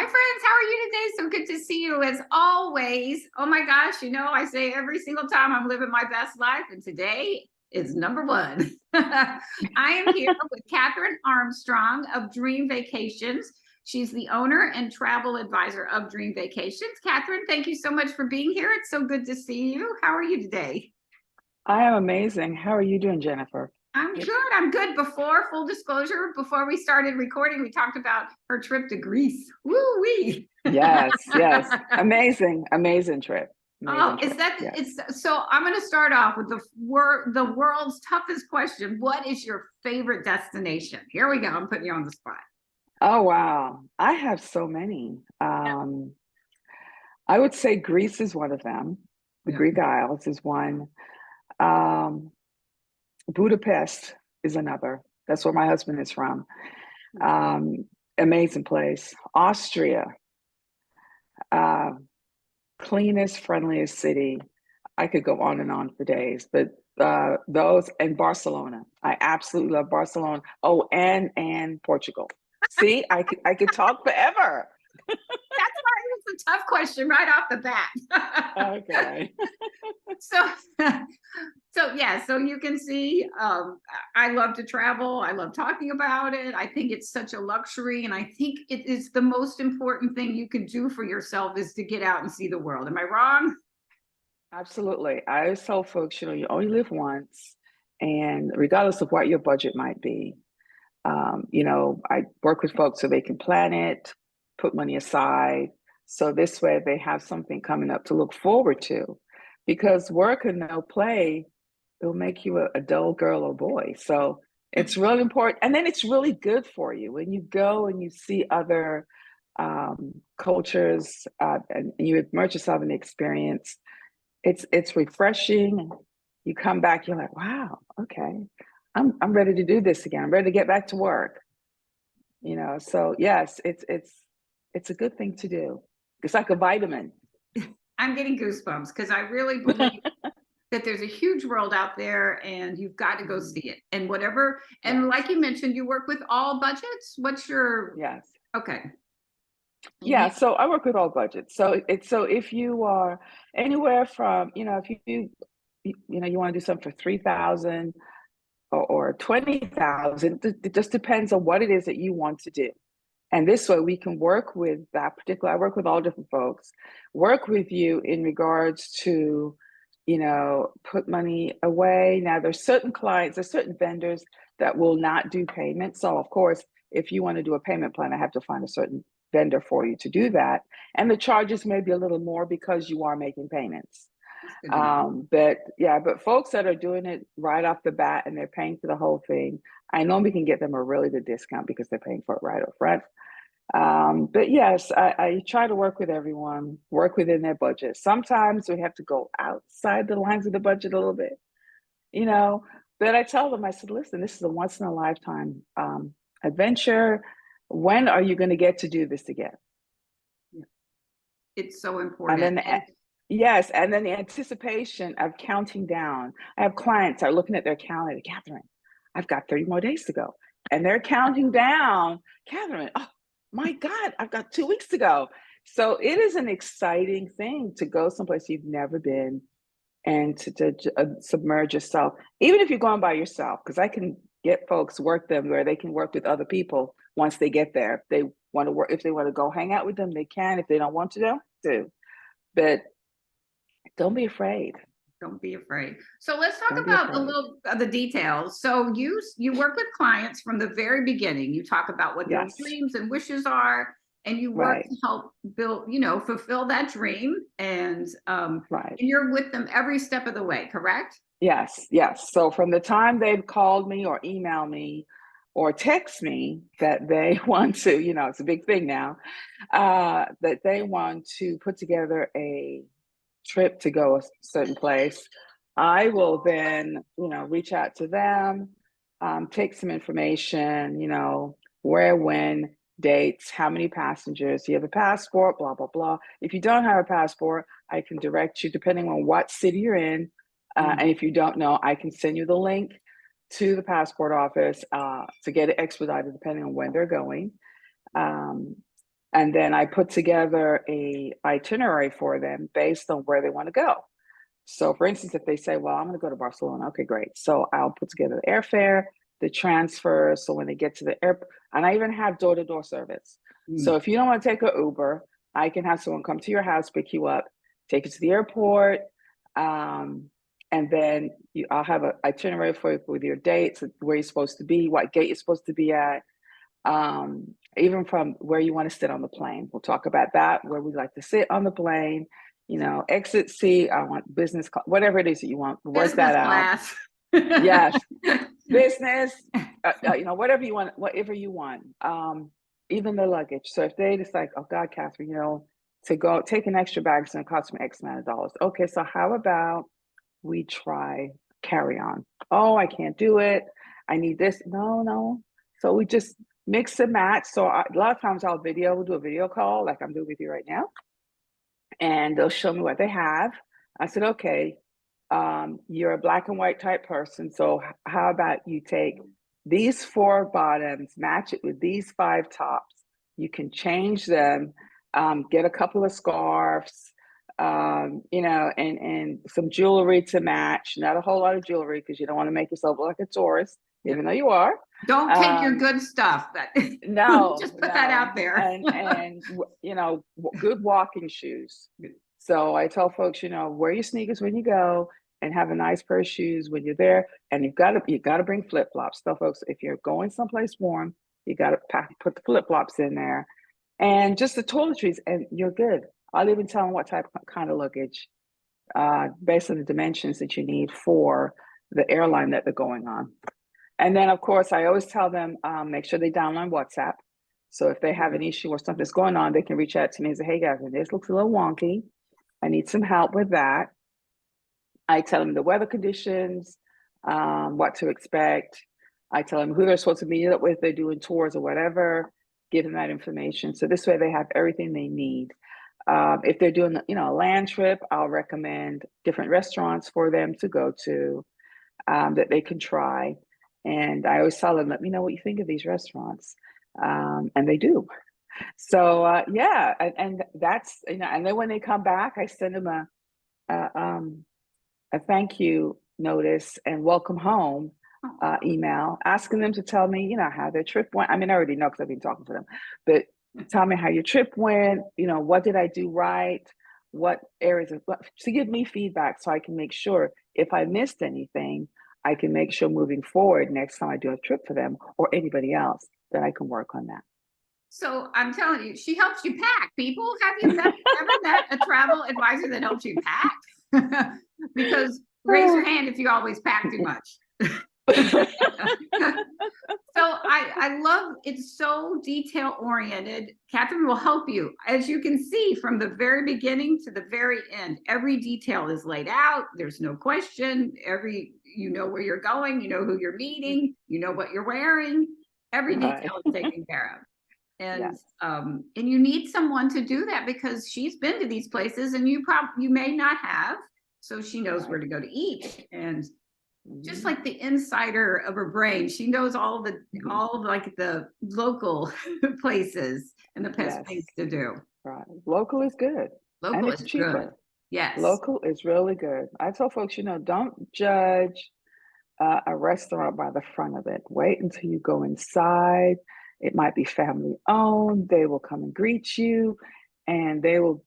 Hi, friends. How are you today? So good to see you as always. Oh my gosh, I say every single time I'm living my best life, and today is number one. I am here with Catherine Armstrong of Dream Vacations. She's the owner and travel advisor of Dream Vacations. Catherine, thank you so much for being here. It's so good to see you. How are you today? I am amazing. How are you doing, Jennifer? I'm good. I'm good. Before full disclosure, before we started recording, we talked about her trip to Greece. Woo wee. Yes, yes. Amazing, amazing trip. Oh, Amazing is trip. that Yes. it's so I'm going to start off with the world's toughest question. What is your favorite destination? Here we go. I'm putting you on the spot. Oh, wow. I have so many. Yeah. I would say Greece is one of them. The Yeah. Greek Isles is one. Um, Budapest is another. That's where my husband is from. Um, Amazing place. Austria, uh, cleanest, friendliest city. I could go on and on for days, but those and Barcelona. I absolutely love Barcelona. Oh, and Portugal. See, I could talk forever. That's why it's a tough question right off the bat. Okay. So so yeah, so you can see I love to travel. I love talking about it. I think it's such a luxury, and I think it is the most important thing you can do for yourself is to get out and see the world. Am I wrong? Absolutely. I always tell folks, you only live once, and regardless of what your budget might be, I work with folks so they can plan it, put money aside, so this way they have something coming up to look forward to. Because work and no play, it'll make you a dull girl or boy. So it's really important. And then it's really good for you when you go and you see other cultures and you immerse yourself in the experience. It's refreshing. You come back, you're like, wow, okay, I'm ready to do this again. I'm ready to get back to work. So yes, it's a good thing to do. It's like a vitamin. I'm getting goosebumps because I really believe that there's a huge world out there and you've got to go Mhm. see it. And whatever, and Yes, like you mentioned, you work with all budgets. What's your yes. okay? And Yeah, so I work with all budgets. So if you are anywhere from, if you want to do something for 3,000 or 20,000, it just depends on what it is that you want to do. And this way we can work with that particular, I work with all different folks, work with you in regards to, put money away. Now there's certain clients, there's certain vendors that will not do payments. So of course, if you want to do a payment plan, I have to find a certain vendor for you to do that. And the charges may be a little more because you are making payments. that's good to know. But folks that are doing it right off the bat and they're paying for the whole thing, I know we can get them a really good discount because they're paying for it right up front. But yes, I try to work with everyone, work within their budget. Sometimes we have to go outside the lines of the budget a little bit, you know. But I tell them, I said, listen, this is a once in a lifetime adventure. When are you going to get to do this again? It's so And important. then, And yes, and then the anticipation of counting down. I have clients are looking at their calendar, Catherine, I've got 30 more days to go. And they're counting down, Catherine, oh my God, I've got 2 weeks to go. So it is an exciting thing to go someplace you've never been and to submerge yourself, even if you're going by yourself, because I can get folks work them where they can work with other people once they get there. If they want to work, if they want to go hang out with them, they can. If they don't want to, don't do. But don't be afraid. don't be afraid. So let's talk Don't be about a afraid. little of the details. So you work with clients from the very beginning. You talk about what their Yes, dreams and wishes are, and you work right, to help build, fulfill that dream. right. And you're with them every step of the way, correct? Yes, yes. So from the time they've called me or emailed me or text me that they want to, it's a big thing now, that they want to put together a trip to go a certain place, I will then, reach out to them, take some information, where, when, dates, how many passengers, do you have a passport, blah, blah, blah. If you don't have a passport, I can direct you depending on what city you're in. Mm. And if you don't know, I can send you the link to the passport office to get it expedited depending on when they're going. Um, And then I put together a itinerary for them based on where they want to go. So for instance, if they say, well, I'm going to go to Barcelona, okay, great. So I'll put together the airfare, the transfer. So when they get to the airport, and I even have door-to-door service. So if you don't want to take an Uber, I can have someone come to your house, pick you up, take you to the airport. And then I'll have an itinerary for you with your dates, where you're supposed to be, what gate you're supposed to be at, even from where you want to sit on the plane. We'll talk about that, where we like to sit on the plane, exit seat, I want business class, whatever it is that you want, work that out. Class. Yes, business, whatever you want, even the luggage. So if they just like, oh God, Catherine, to go take an extra bag is going to cost me X amount of dollars. Okay, so how about we try carry on? Oh, I can't do it. I need this. No. So we just mix and match. So a lot of times we'll do a video call like I'm doing with you right now. And they'll show me what they have. I said, okay, you're a black and white type person. So how about you take these 4 bottoms, match it with these 5 tops. You can change them, get a couple of scarves, and some jewelry to match. Not a whole lot of jewelry because you don't want to make yourself look like a tourist, even though you are. Don't take your good stuff. No, just put that out there. and good walking shoes. So I tell folks, wear your sneakers when you go, and have a nice pair of shoes when you're there. And you got to bring flip flops. Tell folks, if you're going someplace warm, you got to put the flip flops in there, and just the toiletries, and you're good. I'll even tell them what kind of luggage, based on the dimensions that you need for the airline that they're going on. And then, of course, I always tell them, make sure they download WhatsApp. So if they have an issue or something's going on, they can reach out to me and say, hey, guys, this looks a little wonky. I need some help with that. I tell them the weather conditions, what to expect. I tell them who they're supposed to meet up with. They're doing tours or whatever, give them that information. So this way they have everything they need. If they're doing, a land trip, I'll recommend different restaurants for them to go to, that they can try. And I always tell them, let me know what you think of these restaurants. And they do. So, and that's, and then when they come back, I send them a thank you notice and welcome home email, asking them to tell me, how their trip went. I mean, I already know because I've been talking to them, but tell me how your trip went, what did I do right? What areas to give me feedback so I can make sure if I missed anything, I can make sure moving forward next time I do a trip for them or anybody else that I can work on that. So I'm telling you, she helps you pack. People, have you ever met a travel advisor that helps you pack? Because raise your hand if you always pack too much. So I love it's so detail oriented. Catherine will help you. As you can see, from the very beginning to the very end, every detail is laid out. There's no question. You know where you're going, you know who you're meeting, you know what you're wearing. Every detail is taken care of. And Yes. And you need someone to do that because she's been to these places and you may not have. So she knows where to go to eat, and just like the insider of her brain, she knows all like the local places and the best things to do. Right. Local is good. Local and it's is cheaper. Good. Yes. Local is really good. I tell folks, don't judge a restaurant by the front of it. Wait until you go inside. It might be family owned. They will come and greet you, and they will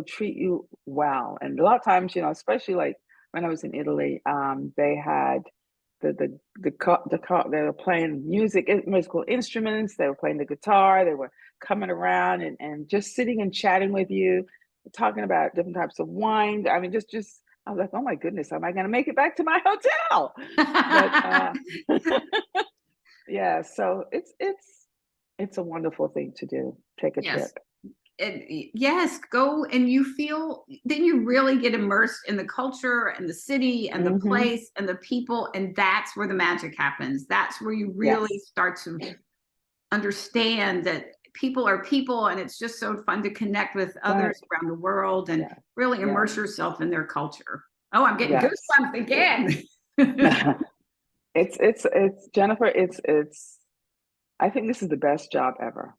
treat you well. And a lot of times, especially like when I was in Italy, they had they were playing musical instruments. They were playing the guitar. They were coming around and just sitting and chatting with you, talking about different types of wine. I mean, just I was like, oh my goodness, am I going to make it back to my hotel? But, yeah, so it's a wonderful thing to do. Take a trip. And yes, go, and then you really get immersed in the culture and the city and the place and the people, and that's where the magic happens. That's where you really start to understand that people are people, and it's just so fun to connect with others around the world and really immerse yourself in their culture. Oh, I'm getting goosebumps again. It's Jennifer, I think this is the best job ever.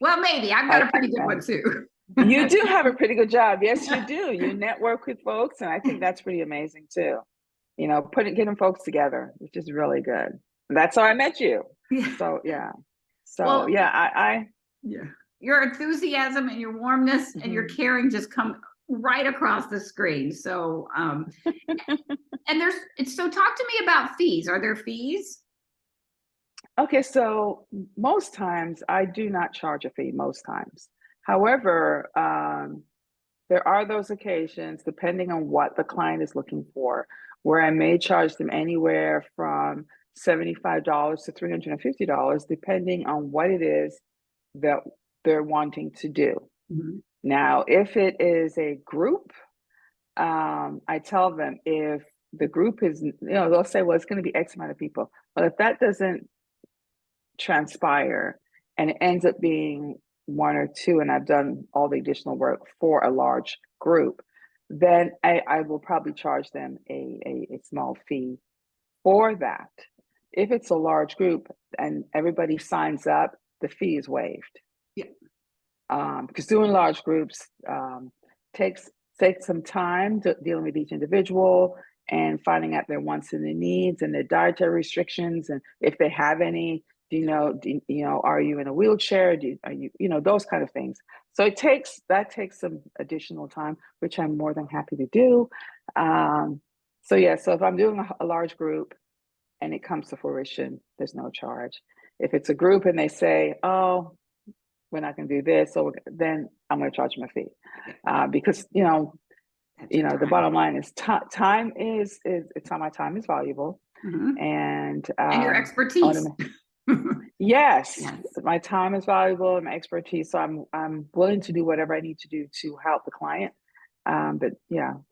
Well, maybe I've got a pretty good one too. You do have a pretty good job. Yes, you do. You network with folks, and I think that's pretty amazing too. You know, getting folks together, which is really good. That's how I met you. Yeah. So yeah. So Well, yeah, I yeah. Your enthusiasm and your warmness and your caring just come right across the screen. So, and so talk to me about fees. Are there fees? Okay, so most times I do not charge a fee most times. However, there are those occasions, depending on what the client is looking for, where I may charge them anywhere from $75 to $350, depending on what it is that they're wanting to do. Mhm. Now, if it is a group, I tell them if the group is, they'll say, well, it's going to be X amount of people. But if that doesn't transpire and it ends up being one or two, and I've done all the additional work for a large group, then I will probably charge them a small fee for that. If it's a large group and everybody signs up, the fee is waived. Yeah. Because doing large groups takes some time dealing with each individual and finding out their wants and their needs and their dietary restrictions, and if they have any. Are you in a wheelchair? Are you, those kind of things. So that takes some additional time, which I'm more than happy to do. So if I'm doing a large group and it comes to fruition, there's no charge. If it's a group and they say, oh, we're not going to do this, so then I'm going to charge them a fee, because the bottom line is time is my time is valuable, and your expertise. Yes, my time is valuable and my expertise. So I'm willing to do whatever I need to do to help the client. But so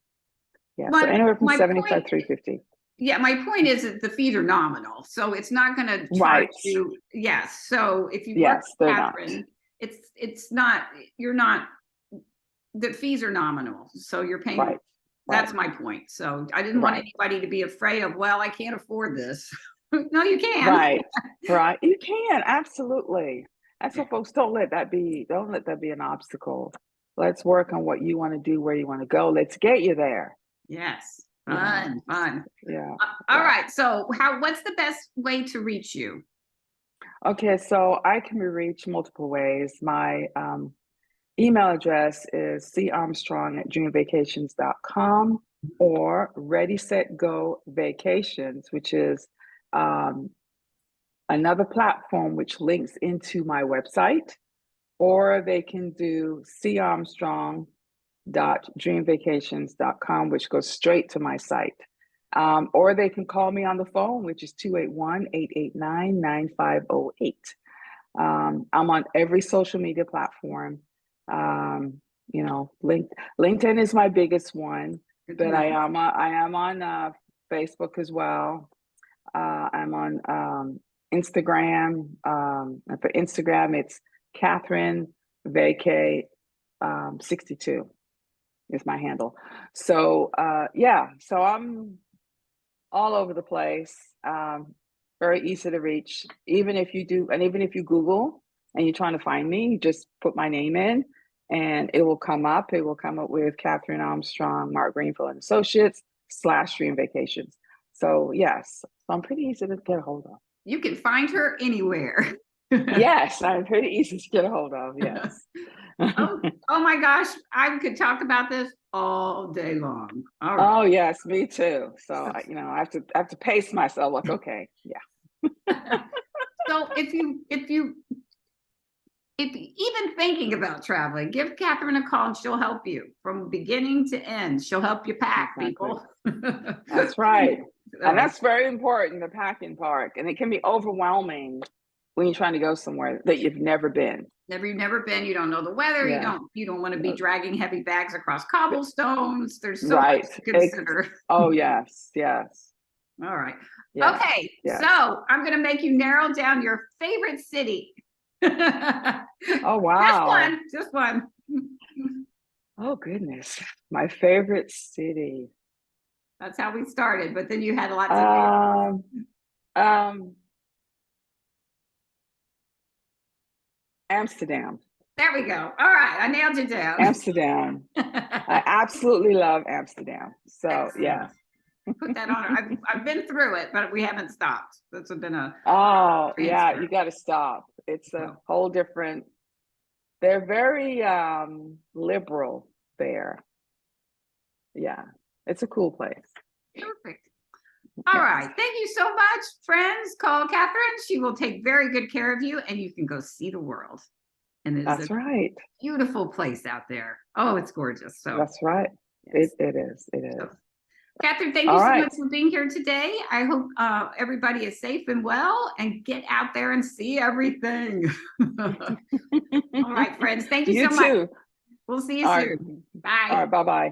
anywhere from 75 to 350. Yeah, my point is that the fees are nominal, so it's not going to charge you. Yes, so if you work with Catherine, it's not. You're not. The fees are nominal, so you're paying. Right. That's my point. So I didn't want anybody to be afraid of. Well, I can't afford this. No, you can. Right. You can, absolutely. That's what folks don't let that be an obstacle. Let's work on what you want to do, where you want to go. Let's get you there. Yes. Fun. Yeah. All right. So what's the best way to reach you? Okay, so I can be reached multiple ways. My email address is carmstrong@dreamvacations.com or Ready Set Go Vacations, which is another platform which links into my website, or they can do carmstrong.dreamvacations.com, which goes straight to my site. Or they can call me on the phone, which is 281-889-9508. I'm on every social media platform. LinkedIn is my biggest one, but I am on Facebook as well. I'm on Instagram. For Instagram, it's Catherine Vacay 62 is my handle. So so I'm all over the place. Very easy to reach. Even if you Google and you're trying to find me, you just put my name in and it will come up. It will come up with Catherine Armstrong, Mark Greenfield and Associates /Dream Vacations. So yes, so I'm pretty easy to get a hold of. You can find her anywhere. Yes, I'm pretty easy to get a hold of. Yes. oh my gosh, I could talk about this all day long. All right. Oh yes, me too. So I have to pace myself. Like, okay, yeah. So if you even thinking about traveling, give Catherine a call and she'll help you from beginning to end. She'll help you pack, people. That's right. And that's very important, the packing part. And it can be overwhelming when you're trying to go somewhere that you've never been. You've never been. You don't know the weather. Yeah. You don't want to be dragging heavy bags across cobblestones. There's so much to consider. Oh yes. All right. Yes. Okay. Yes. So I'm going to make you narrow down your favorite city. Oh wow. Just one. Oh goodness. My favorite city. That's how we started, but then you had lots of Amsterdam. There we go. All right, I nailed you down. Amsterdam. I absolutely love Amsterdam. So yeah. Put that on. I've been through it, but we haven't stopped. That's been a Oh yeah, transfer. you got to stop. It's a So, whole different. They're very liberal there. Yeah, it's a cool place. perfect. All Yes. right. Thank you so much, friends. Call Catherine. She will take very good care of you, and you can go see the world. And it is That's a right. beautiful place out there. Oh, it's gorgeous. So That's right. yes. It is. It is. So, Catherine, thank you All so right. much for being here today. I hope everybody is safe and well and get out there and see everything. All right, friends. Thank you You so much. too. We'll see you All right. soon. Bye. All right. Bye-bye.